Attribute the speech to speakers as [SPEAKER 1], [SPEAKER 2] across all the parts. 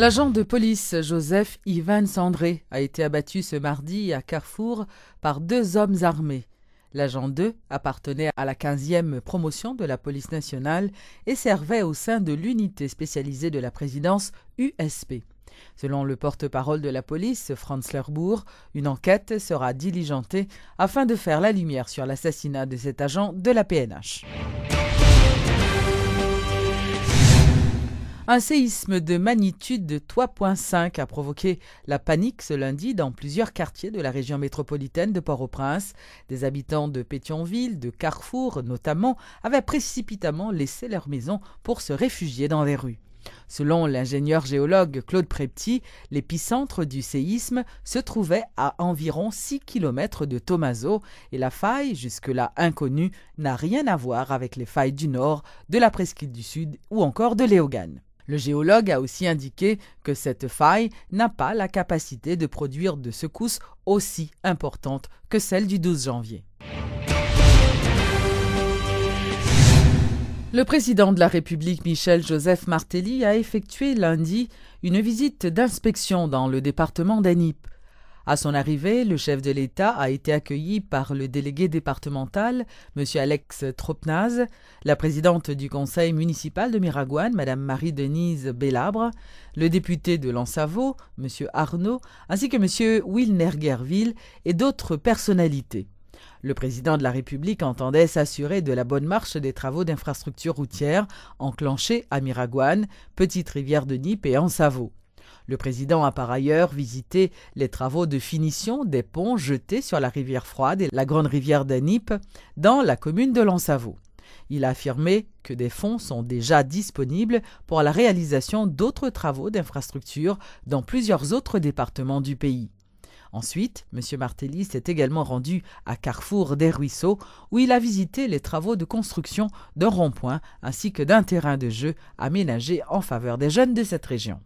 [SPEAKER 1] L'agent de police Joseph Ivan Sandré a été abattu ce mardi à Carrefour par 2 hommes armés. L'agent 2 appartenait à la 15e promotion de la police nationale et servait au sein de l'unité spécialisée de la présidence USP. Selon le porte-parole de la police, Franz Lerbourg, une enquête sera diligentée afin de faire la lumière sur l'assassinat de cet agent de la PNH. Un séisme de magnitude de 3,5 a provoqué la panique ce lundi dans plusieurs quartiers de la région métropolitaine de Port-au-Prince. Des habitants de Pétionville, de Carrefour notamment, avaient précipitamment laissé leur maison pour se réfugier dans les rues. Selon l'ingénieur géologue Claude Prepty, l'épicentre du séisme se trouvait à environ 6 km de Thomazeau et la faille, jusque-là inconnue, n'a rien à voir avec les failles du nord, de la presqu'île du Sud ou encore de Léogane. Le géologue a aussi indiqué que cette faille n'a pas la capacité de produire de secousses aussi importantes que celle du 12 janvier. Le président de la République, Michel Joseph Martelly, a effectué lundi une visite d'inspection dans le département d'Annipe. À son arrivée, le chef de l'État a été accueilli par le délégué départemental, M. Alex Tropnaz, la présidente du conseil municipal de Miragoâne, Mme Marie-Denise Bélabre, le député de Lansavo, M. Arnaud, ainsi que M. Wilner Guerville et d'autres personnalités. Le président de la République entendait s'assurer de la bonne marche des travaux d'infrastructure routière enclenchés à Miragoâne, Petite-Rivière de Nippe et Ansavo. Le président a par ailleurs visité les travaux de finition des ponts jetés sur la rivière Froide et la grande rivière d'Anippe dans la commune de Lansavo. Il a affirmé que des fonds sont déjà disponibles pour la réalisation d'autres travaux d'infrastructure dans plusieurs autres départements du pays. Ensuite, M. Martelly s'est également rendu à Carrefour des Ruisseaux où il a visité les travaux de construction d'un rond-point ainsi que d'un terrain de jeu aménagé en faveur des jeunes de cette région.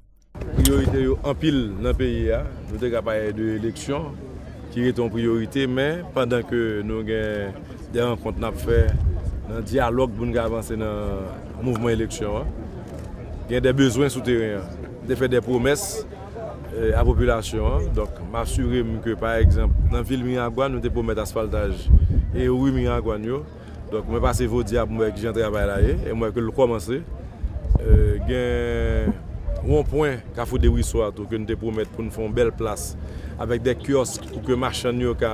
[SPEAKER 2] Priorité en pile dans le pays, nous avons parlé de l'élection qui est en priorité, mais pendant que nous avons des rencontres à faire, un dialogue pour nous avancer dans le mouvement élection, il y a des besoins souterrains, de faire des promesses à la population. Donc, m'assurer que par exemple, dans la ville de Miragoâne, nous devons mettre asphaltage et rue Miragoâne. Donc, je passe vos diables pour que je travaille là et moi que le commencer. Rond-point Carrefour des Ruisseaux que nous te promettons pour nous faire une belle place avec des kiosques pour que les marchands puissent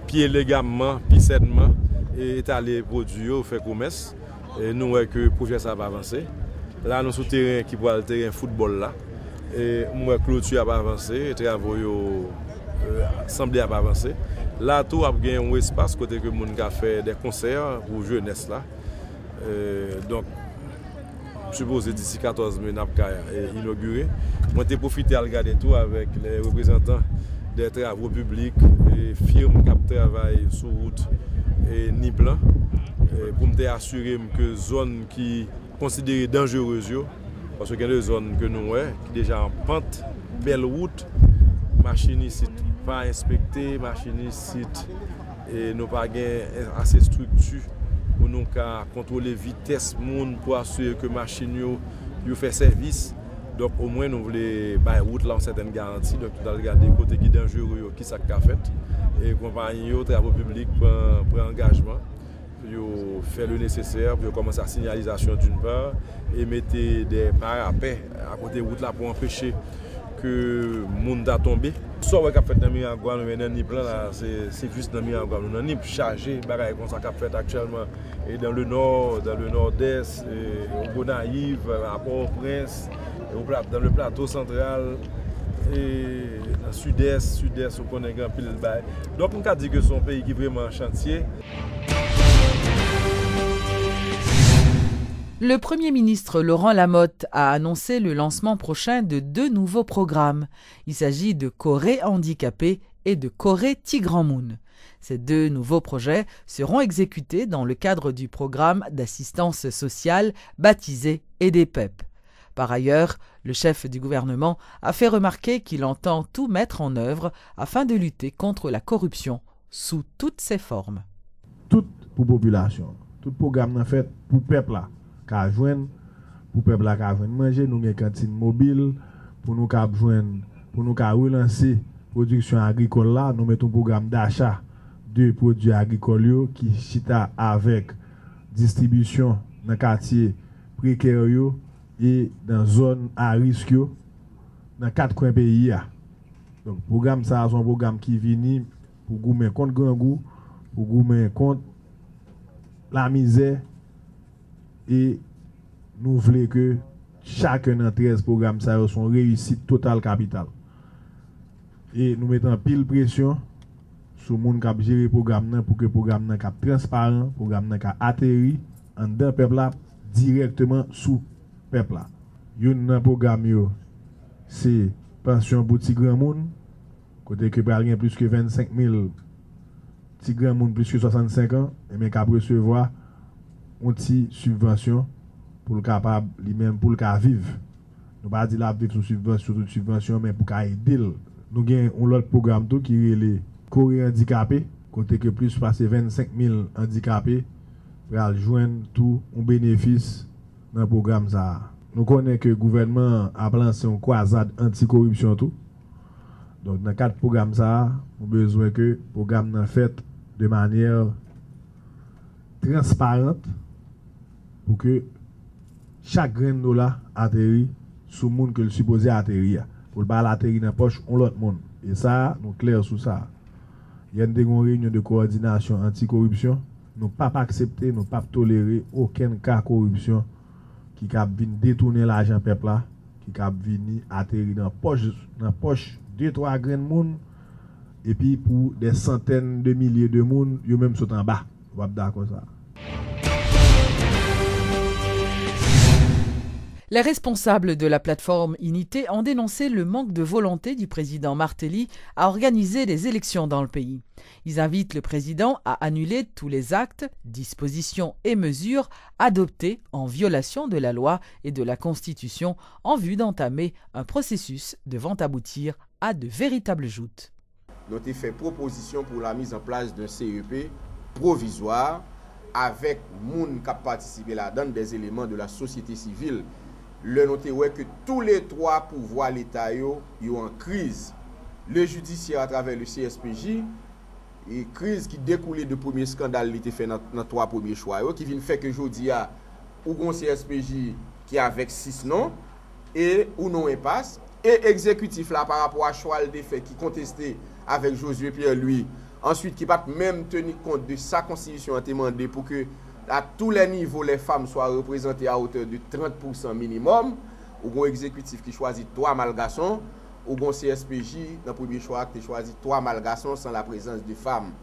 [SPEAKER 2] pied légalement, pied sainement et étaler les produits, faire commerce. Et nous voyons que le projet ça va avancer. Là, nous sommes sur le terrain qui pourrait le terrain football là. Et moi, clôture va avancer, les travaux semblent à avancer. Là, tout a gagné un espace côté que nous avons fait des concerts pour jeunesse là. Donc, je suppose d'ici 14 mai, nous avons inauguré. Moi, j'ai profité à regarder tout avec les représentants des travaux publics et firmes qui travaillent sur route et Niplan pour me assurer que les zones qui sont considérées dangereuses, parce qu'il y a des zones que nous avons qui sont déjà en pente, belle route, machines ici pas inspectées, machines ici et nous n'avons pas assez de structures pour nous contrôler la vitesse pour assurer que les machines font service. Donc au moins nous voulons la route là en certaines garanties. Donc nous allons regarder les côtés qui sont dangereux, qui sont fait. Et les compagnies, les travaux publics prennent engagement. Pour faire le nécessaire, pour commencer la signalisation d'une part et mettre des parapets à côté de la route là pour empêcher que le monde a tombé. Ce qu'on a fait dans Miragoâne, c'est juste dans Miragoâne. Nous avons chargé comme ça qu'a fait actuellement et dans le nord, dans le nord-est, au Gonaïve, à Port-au-Prince, dans le plateau central et dans le sud-est, on connaît grand pile de bail. Donc on peut dire que c'est un pays qui est vraiment en chantier.
[SPEAKER 1] Le Premier ministre Laurent Lamotte a annoncé le lancement prochain de 2 nouveaux programmes. Il s'agit de Corée handicapé et de Corée Tigran-Moun. Ces 2 nouveaux projets seront exécutés dans le cadre du programme d'assistance sociale baptisé EDPEP. Par ailleurs, le chef du gouvernement a fait remarquer qu'il entend tout mettre en œuvre afin de lutter contre la corruption sous toutes ses formes.
[SPEAKER 3] Tout pour la population, tout programme en fait pour le peuple là. Pour le peuple qui a manger, nous avons une cantine mobile pour nous relancer production agricole là, nous mettons un programme d'achat de produits agricoles qui chita avec distribution dans quartier précaire et dans zone à risque dans 4 coins pays. Donc programme ça c'est un programme qui vient pour goumer contre grand goût, pour goumer contre la misère et nous voulons que chacun des 13 programmes ça sont réussite totale capitale. Et nous mettons pile pression sur les gens qui gèrent le programme pour que le programme soit transparent, le programme soit atterri en dedans peuple là directement sous peuple là. Un programme c'est pension pour petit grand monde côté que pas rien plus que 25 000 petit grand monde plus que 65 ans et mais capable recevoir une petite subvention pour le capable lui-même pour le cas vivre. Nous pas dire la vivre sous subvention mais pour aider. Nous avons un autre programme tout qui est les Corée handicapés côté que plus passer 25 000 handicapés pour joindre tout un bénéfice dans le programme ça. Nous connaissons que le gouvernement a lancé une croisade anti-corruption tout. Donc dans 4 programmes ça, nous avons besoin que le programme soit fait de manière transparente pour que chaque grain de dollar atterrit sous le monde que le supposé atterrir. Pour le pas atterrir dans la poche on l'autre monde. Et ça, nous clair sur ça. Il y a une réunion de coordination anti-corruption. Nous ne pouvons pas accepter, nous ne pouvons pas tolérer aucun cas de corruption qui a détourner l'argent peuple là, qui a atterrir dans la poche 2-3 grains de monde et puis pour des centaines de milliers de monde, ils même sont en bas. Vous êtes d'accord ça?
[SPEAKER 1] Les responsables de la plateforme Unité ont dénoncé le manque de volonté du président Martelly à organiser des élections dans le pays. Ils invitent le président à annuler tous les actes, dispositions et mesures adoptés en violation de la loi et de la Constitution en vue d'entamer un processus devant aboutir à de véritables joutes.
[SPEAKER 4] Nous avons fait proposition pour la mise en place d'un CEP provisoire avec les gens qui ont participé là-dedans, des éléments de la société civile. Le noté ouais que tous les 3 pouvoirs l'État sont en crise. Le judiciaire à travers le CSPJ, et crise qui découlait du premier scandale qui était fait dans 3 premiers choix, qui vient faire que aujourd'hui, il y a un CSPJ qui a avec 6 noms, et ou non impasse, et exécutif là par rapport à choix des faits qui contestait avec Josué Pierre-Louis, ensuite qui va même tenir compte de sa constitution a demandé pour que à tous les niveaux, les femmes soient représentées à hauteur de 30% minimum, ou un exécutif qui choisit 3 malgaçons, ou un CSPJ, dans le premier choix, qui choisit 3 malgaçons sans la présence de femmes.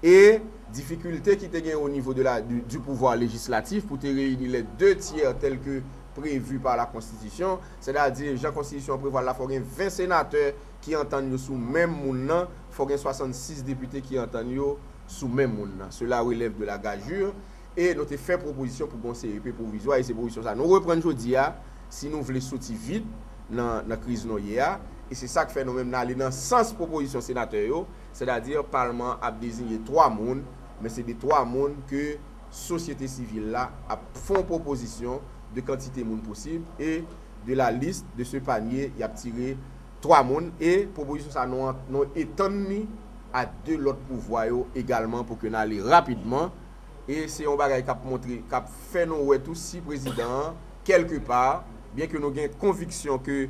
[SPEAKER 4] Et difficulté qui était au niveau du pouvoir législatif pour te réunir les 2 tiers tels que prévu par la Constitution, c'est-à-dire la Constitution prévoit la faut 20 sénateurs qui entendent sous même monde, il faut 66 députés qui entendent sous même monde. Cela relève de la gageure. Et nous avons fait proposition pour un CEP provisoire et ces propositions ça. Nous reprenons aujourd'hui si nous voulons sortir vite dans la crise noyée. Et c'est ça que fait nous-mêmes aller dans le sens proposition sénateur, c'est-à-dire le Parlement a désigné 3 personnes, mais c'est des 3 personnes que la société civile là a fait proposition de quantité de monde possible et de la liste de ce panier, il a tiré 3 personnes et proposition ça nous étendu à 2 autres pouvoirs également pour que nous allions rapidement. Et c'est un bagage qui a montré, qui a fait nous ouais tout si président quelque part, bien que nous ayons conviction que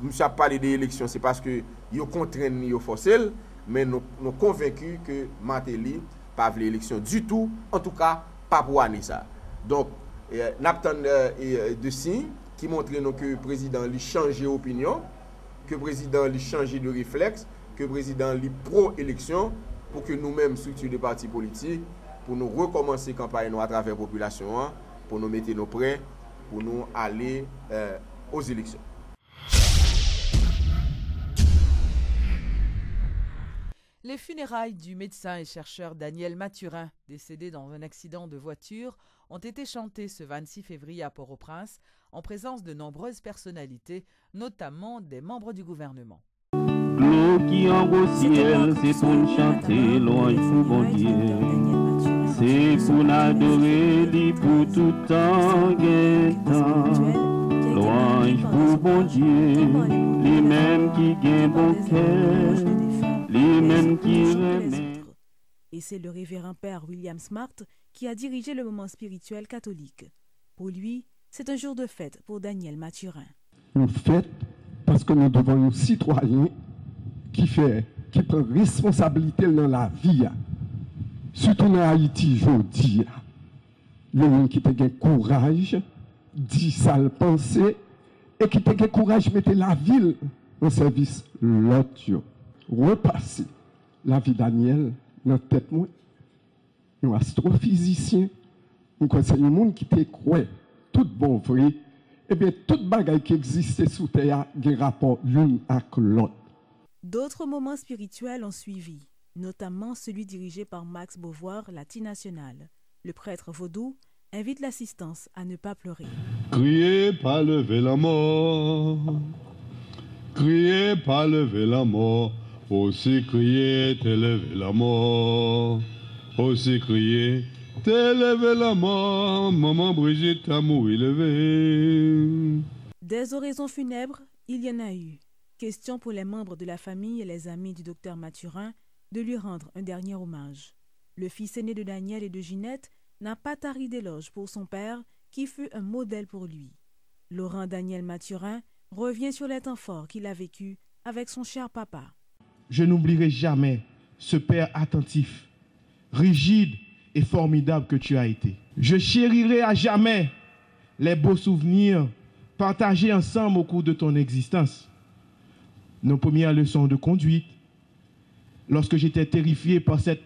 [SPEAKER 4] nous avons parlé des élections, c'est parce que ils contraignent, ils forcent, mais nous sommes convaincus que Martelly pas veut l'élection du tout, en tout cas pas pour année ça. Donc nous avons de signes qui montrent que le président lui change d'opinion, que le président lui change de réflexe, que le président lui pro-élection pour que nous-mêmes, structure de partis politiques, pour nous recommencer la campagne à travers la population, pour nous mettre nos prêts, pour nous aller aux élections.
[SPEAKER 1] Les funérailles du médecin et chercheur Daniel Mathurin, décédé dans un accident de voiture, ont été chantées ce 26 février à Port-au-Prince, en présence de nombreuses personnalités, notamment des membres du gouvernement.
[SPEAKER 5] L'eau qui en au ciel, c'est pour nous chanter, loin pour bon Dieu. C'est pour nous adorer, dit pour tout temps, loin ange pour bon Dieu, les mêmes qui gagnent bon cœur, les mêmes qui remettent.
[SPEAKER 6] Et c'est le révérend père William Smart qui a dirigé le moment spirituel catholique. Pour lui, c'est un jour de fête pour Daniel Mathurin.
[SPEAKER 7] Nous fête parce que nous devons un citoyen qui prend responsabilité dans la vie. Surtout dans Haïti, je dis, le monde qui a le courage, dit ça le penser, et qui a le courage de mettre la ville au service de l'autre. Repasser la vie de Daniel dans la tête, moi, un astrophysicien, un conseil du monde qui te croit, tout bon vrai, et bien, toute bagaille qui existait sous terre, a un rapport l'une avec l'autre.
[SPEAKER 6] D'autres moments spirituels ont suivi, notamment celui dirigé par Max Beauvoir, Latinational. Le prêtre vaudou invite l'assistance à ne pas pleurer.
[SPEAKER 8] Criez pas lever la mort, criez pas lever la mort, aussi criez t'élever la mort, aussi criez t'élever la mort, maman Brigitte a mouru levée.
[SPEAKER 6] Des oraisons funèbres, il y en a eu. Question pour les membres de la famille et les amis du docteur Mathurin de lui rendre un dernier hommage. Le fils aîné de Daniel et de Ginette n'a pas tari d'éloges pour son père, qui fut un modèle pour lui. Laurent Daniel Mathurin revient sur les temps forts qu'il a vécus avec son cher papa.
[SPEAKER 9] Je n'oublierai jamais ce père attentif, rigide et formidable que tu as été. Je chérirai à jamais les beaux souvenirs partagés ensemble au cours de ton existence. Nos premières leçons de conduite, lorsque j'étais terrifié par cette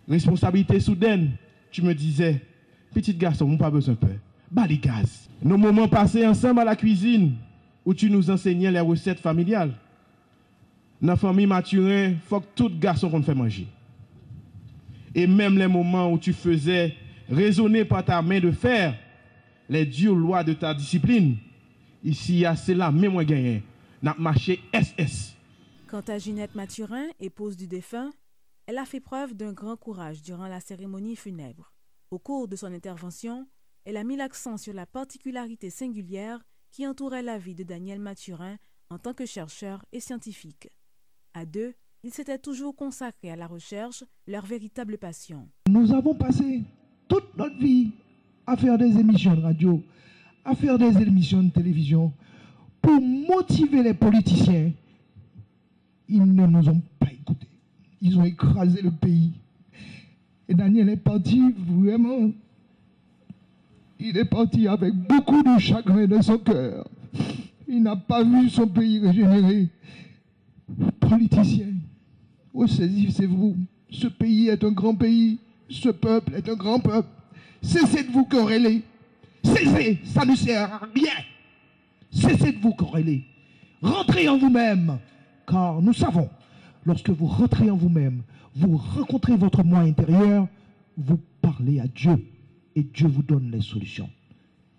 [SPEAKER 9] responsabilité soudaine, tu me disais, petit garçon, on n'a pas besoin de peur, bas les gaz. Nos moments passés ensemble à la cuisine, où tu nous enseignais les recettes familiales. Dans la famille Mathurin, il faut que tout garçon qu'on fait manger. Et même les moments où tu faisais résonner par ta main de fer les dures lois de ta discipline, ici, c'est là, même moi gagné. N'a marché SS.
[SPEAKER 6] Quant à Ginette Mathurin, épouse du défunt, elle a fait preuve d'un grand courage durant la cérémonie funèbre. Au cours de son intervention, elle a mis l'accent sur la particularité singulière qui entourait la vie de Daniel Mathurin en tant que chercheur et scientifique. À deux, ils s'étaient toujours consacrés à la recherche, leur véritable passion.
[SPEAKER 10] Nous avons passé toute notre vie à faire des émissions de radio, à faire des émissions de télévision, pour motiver les politiciens. Ils ne nous ont pas écoutés. Ils ont écrasé le pays. Et Daniel est parti vraiment. Il est parti avec beaucoup de chagrin dans son cœur. Il n'a pas vu son pays régénéré. Politiciens, ressaisissez-vous. Ce pays est un grand pays. Ce peuple est un grand peuple. Cessez de vous quereller. Cessez, ça ne sert à rien. Cessez de vous quereller. Rentrez en vous-même. Car nous savons, lorsque vous rentrez en vous-même, vous rencontrez votre moi intérieur, vous parlez à Dieu et Dieu vous donne les solutions.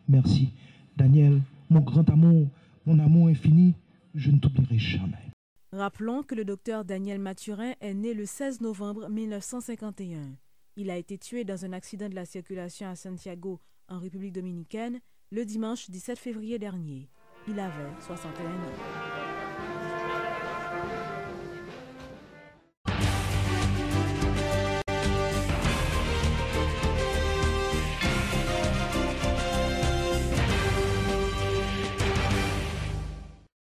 [SPEAKER 10] Merci. Daniel, mon grand amour, mon amour infini, je ne t'oublierai jamais.
[SPEAKER 6] Rappelons que le docteur Daniel Mathurin est né le 16 novembre 1951. Il a été tué dans un accident de la circulation à Santiago, en République dominicaine, le dimanche 17 février dernier. Il avait 61 ans.